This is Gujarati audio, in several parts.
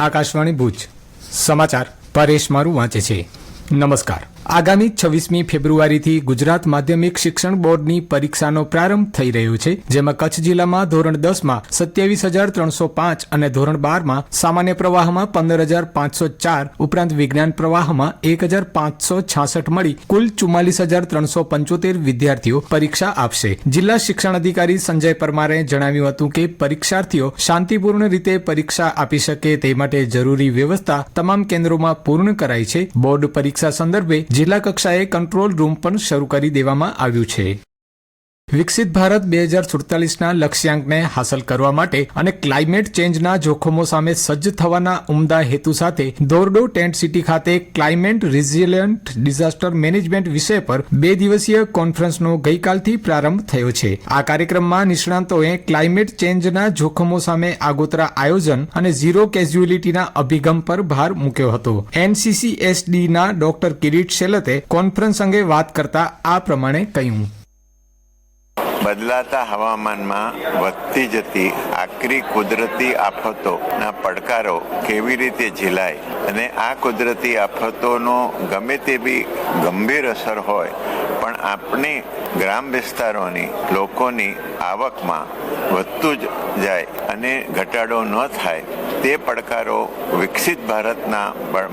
આકાશવાણી ભુજ સમાચાર પરેશ મારું વાંચે છે। નમસ્કાર। આગામી 26મી ફેબ્રુઆરીથી ગુજરાત માધ્યમિક શિક્ષણ બોર્ડની પરીક્ષાનો પ્રારંભ થઈ રહ્યો છે, જેમાં કચ્છ જિલ્લામાં ધોરણ 10માં 27,305 અને ધોરણ 12માં સામાન્ય પ્રવાહમાં 15,504 ઉપરાંત વિજ્ઞાન પ્રવાહમાં 1,566 મળી કુલ 44,375 વિદ્યાર્થીઓ પરીક્ષા આપશે। જિલ્લા શિક્ષણ અધિકારી સંજય પરમારે જણાવ્યું હતું કે પરીક્ષાર્થીઓ શાંતિપૂર્ણ રીતે પરીક્ષા આપી શકે તે માટે જરૂરી વ્યવસ્થા તમામ કેન્દ્રોમાં પૂર્ણ કરાઈ છે। બોર્ડ પરીક્ષા સંદર્ભે જિલ્લા કક્ષાએ કંટ્રોલ રૂમ પણ શરૂ કરી દેવામાં આવ્યું છે। વિકસિત ભારત 2047ના લક્ષ્યાંકને હાંસલ કરવા માટે અને ક્લાઇમેટ ચેન્જના જોખમો સામે સજ્જ થવાના ઉમદા હેતુ સાથે ધોરડો ટેન્ટ સિટી ખાતે ક્લાઇમેટ રિઝિલિયન્ટ ડિઝાસ્ટર મેનેજમેન્ટ વિષય પર 2 દિવસીય કોન્ફરન્સનો ગઈકાલથી પ્રારંભ થયો છે। આ કાર્યક્રમમાં નિષ્ણાંતોએ ક્લાઇમેટ ચેન્જના જોખમો સામે આગોતરા આયોજન અને ઝીરો કેઝ્યુઅલિટીના અભિગમ પર ભાર મૂક્યો હતો। NCCSDના ડોક્ટર કિરીટ શેલતે કોન્ફરન્સ અંગે વાત કરતા આ પ્રમાણે કહ્યું। બદલાતા હવામાનમાં વધતી જતી આકરી કુદરતી આફતોના પડકારો કેવી રીતે ઝીલાય અને આ કુદરતી આફતોનો ગમે તેવી ગંભીર અસર હોય પણ આપણે ગ્રામ વિસ્તારોની લોકોની આવકમાં વધતું જ જાય અને ઘટાડો ન થાય તે પડકારો વિકસિત ભારતના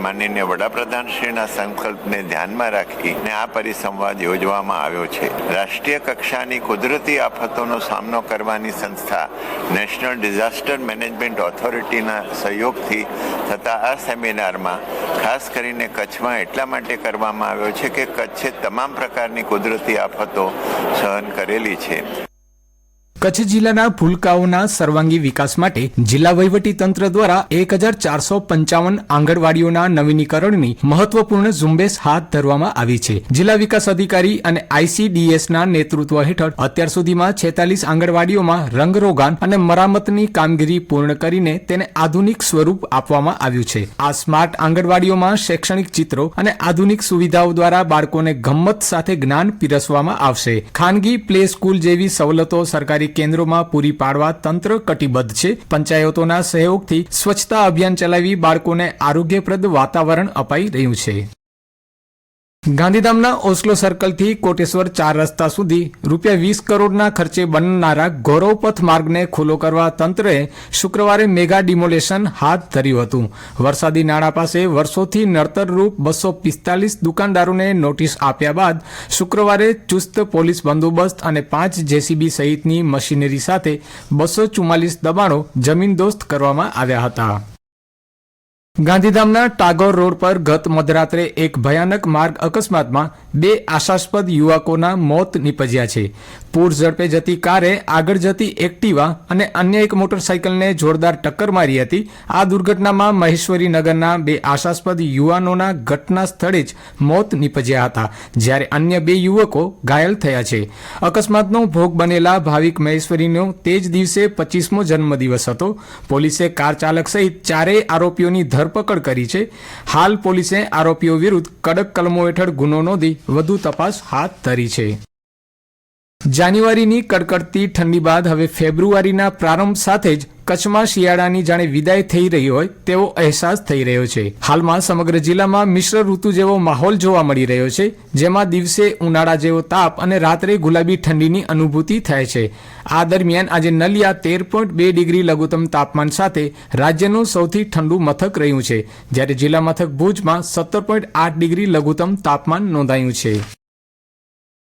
માનનીય વડાપ્રધાનશ્રીના સંકલ્પને ધ્યાનમાં રાખીને આ પરિસંવાદ યોજવામાં આવ્યો છે। રાષ્ટ્રીય કક્ષાની કુદરતી આફતોનો સામનો કરવાની સંસ્થા નેશનલ ડિઝાસ્ટર મેનેજમેન્ટ ઓથોરિટીના સહયોગથી થતા આ સેમિનારમાં ખાસ કરીને કચ્છમાં એટલા માટે કરવામાં આવ્યો છે કે કચ્છે તમામ પ્રકારની કુદરતી આફતો સહન કરેલી છે। કચ્છ જિલ્લાના ભૂલકાઓના સર્વાંગી વિકાસ માટે જિલ્લા વહીવટી તંત્ર દ્વારા 1,455 આંગણવાડીઓના નવીનીકરણની મહત્વપૂર્ણ ઝુંબેશ હાથ ધરવામાં આવી છે। જિલ્લા વિકાસ અધિકારી અને ICDSના નેતૃત્વ હેઠળ અત્યાર સુધીમાં 46 આંગણવાડીઓમાં રંગરોગાન અને મરામતની કામગીરી પૂર્ણ કરીને તેને આધુનિક સ્વરૂપ આપવામાં આવ્યું છે। આ સ્માર્ટ આંગણવાડીઓમાં શૈક્ષણિક ચિત્રો અને આધુનિક સુવિધાઓ દ્વારા બાળકોને ગમ્મત સાથે જ્ઞાન પીરસવામાં આવશે। ખાનગી પ્લે સ્કૂલ જેવી સવલતો સરકારી કેન્દ્રોમાં પૂરી પાડવા તંત્ર કટિબદ્ધ છે। પંચાયતોના સહયોગથી સ્વચ્છતા અભિયાન ચલાવી બાળકોને આરોગ્યપ્રદ વાતાવરણ અપાઈ રહ્યું છે। ગાંધીધામના ઓસ્લો સર્કલથી કોટેશ્વર 4 રસ્તા સુધી ₹20 કરોડના ખર્ચે બનનારા ગૌરવપથ માર્ગને ખુલ્લો કરવા તંત્રએ શુક્રવારે મેગા ડિમોલેશન હાથ ધર્યું હતું। વરસાદી નાળા પાસે વર્ષોથી નડતરરૂપ 245 દુકાનદારોને નોટિસ આપ્યા બાદ શુક્રવારે ચુસ્ત પોલીસ બંદોબસ્ત અને 5 JCB સહિતની મશીનરી સાથે 244 દબાણો જમીનદોસ્ત કરવામાં આવ્યા હતા। ગાંધીધામના ટાગોર રોડ પર ગત મધરાત્રે એક ભયાનક માર્ગ અકસ્માતમાં 2 આશાસ્પદ યુવકોના મોત નીપજ્યા છે। પૂર ઝડપે જતી કારે આગળ જતી એક્ટિવા અને અન્ય એક મોટરસાયકલને જોરદાર ટક્કર મારી હતી। આ દુર્ઘટનામાં મહેશ્વરી નગરના 2 આશાસ્પદ યુવાનોના ઘટના સ્થળે જ મોત નીપજ્યા હતા, જ્યારે અન્ય 2 યુવકો ઘાયલ થયા છે। અકસ્માતનો ભોગ બનેલા ભાવિક મહેશ્વરીનો તે જ દિવસે 25મો જન્મદિવસ હતો। પોલીસે કાર ચાલક સહિત 4 આરોપીઓની ધરપકડ કરી છે। હાલ પોલીસે આરોપીઓ વિરુદ્ધ કડક કલમો હેઠળ ગુનો નોંધી વધુ તપાસ હાથ ધરી છે। જાન્યુઆરીની કડકડતી ઠંડી બાદ હવે ફેબ્રુઆરીના પ્રારંભ સાથે જ કચ્છમાં શિયાળાની જાણે વિદાય થઈ રહી હોય તેવો અહેસાસ થઈ રહ્યો છે। હાલમાં સમગ્ર જિલ્લામાં મિશ્ર ઋતુ જેવો માહોલ જોવા મળી રહ્યો છે, જેમાં દિવસે ઉનાળા જેવો તાપ અને રાત્રે ગુલાબી ઠંડીની અનુભૂતિ થાય છે। આ દરમિયાન આજે નલિયા 13.2 ડિગ્રી લઘુત્તમ તાપમાન સાથે રાજ્યનું સૌથી ઠંડુ મથક રહ્યું છે, જ્યારે જિલ્લા મથક ભુજમાં 17.8 ડિગ્રી લઘુત્તમ તાપમાન નોંધાયું છે।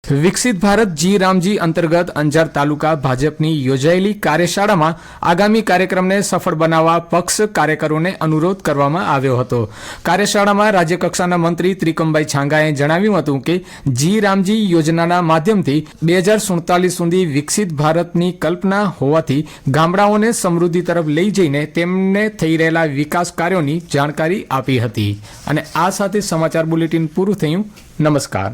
વિકસિત ભારત જી રામજી અંતર્ગત અંજાર તાલુકા ભાજપની યોજાયેલી કાર્યશાળામાં આગામી કાર્યક્રમને સફળ બનાવવા પક્ષ કાર્યકરોને અનુરોધ કરવામાં આવ્યો હતો। કાર્યશાળામાં રાજ્યકક્ષાના મંત્રી ત્રિકમભાઈ છાંગાએ જણાવ્યું હતું કે જી રામજી યોજનાના માધ્યમથી 2047 સુધી વિકસિત ભારતની કલ્પના હોવાથી ગામડાઓને સમૃદ્ધિ તરફ લઈ જઈને તેમને થઈ રહેલા વિકાસ કાર્યોની જાણકારી આપી હતી। અને આ સાથે સમાચાર બુલેટિન પૂરું થયું। નમસ્કાર।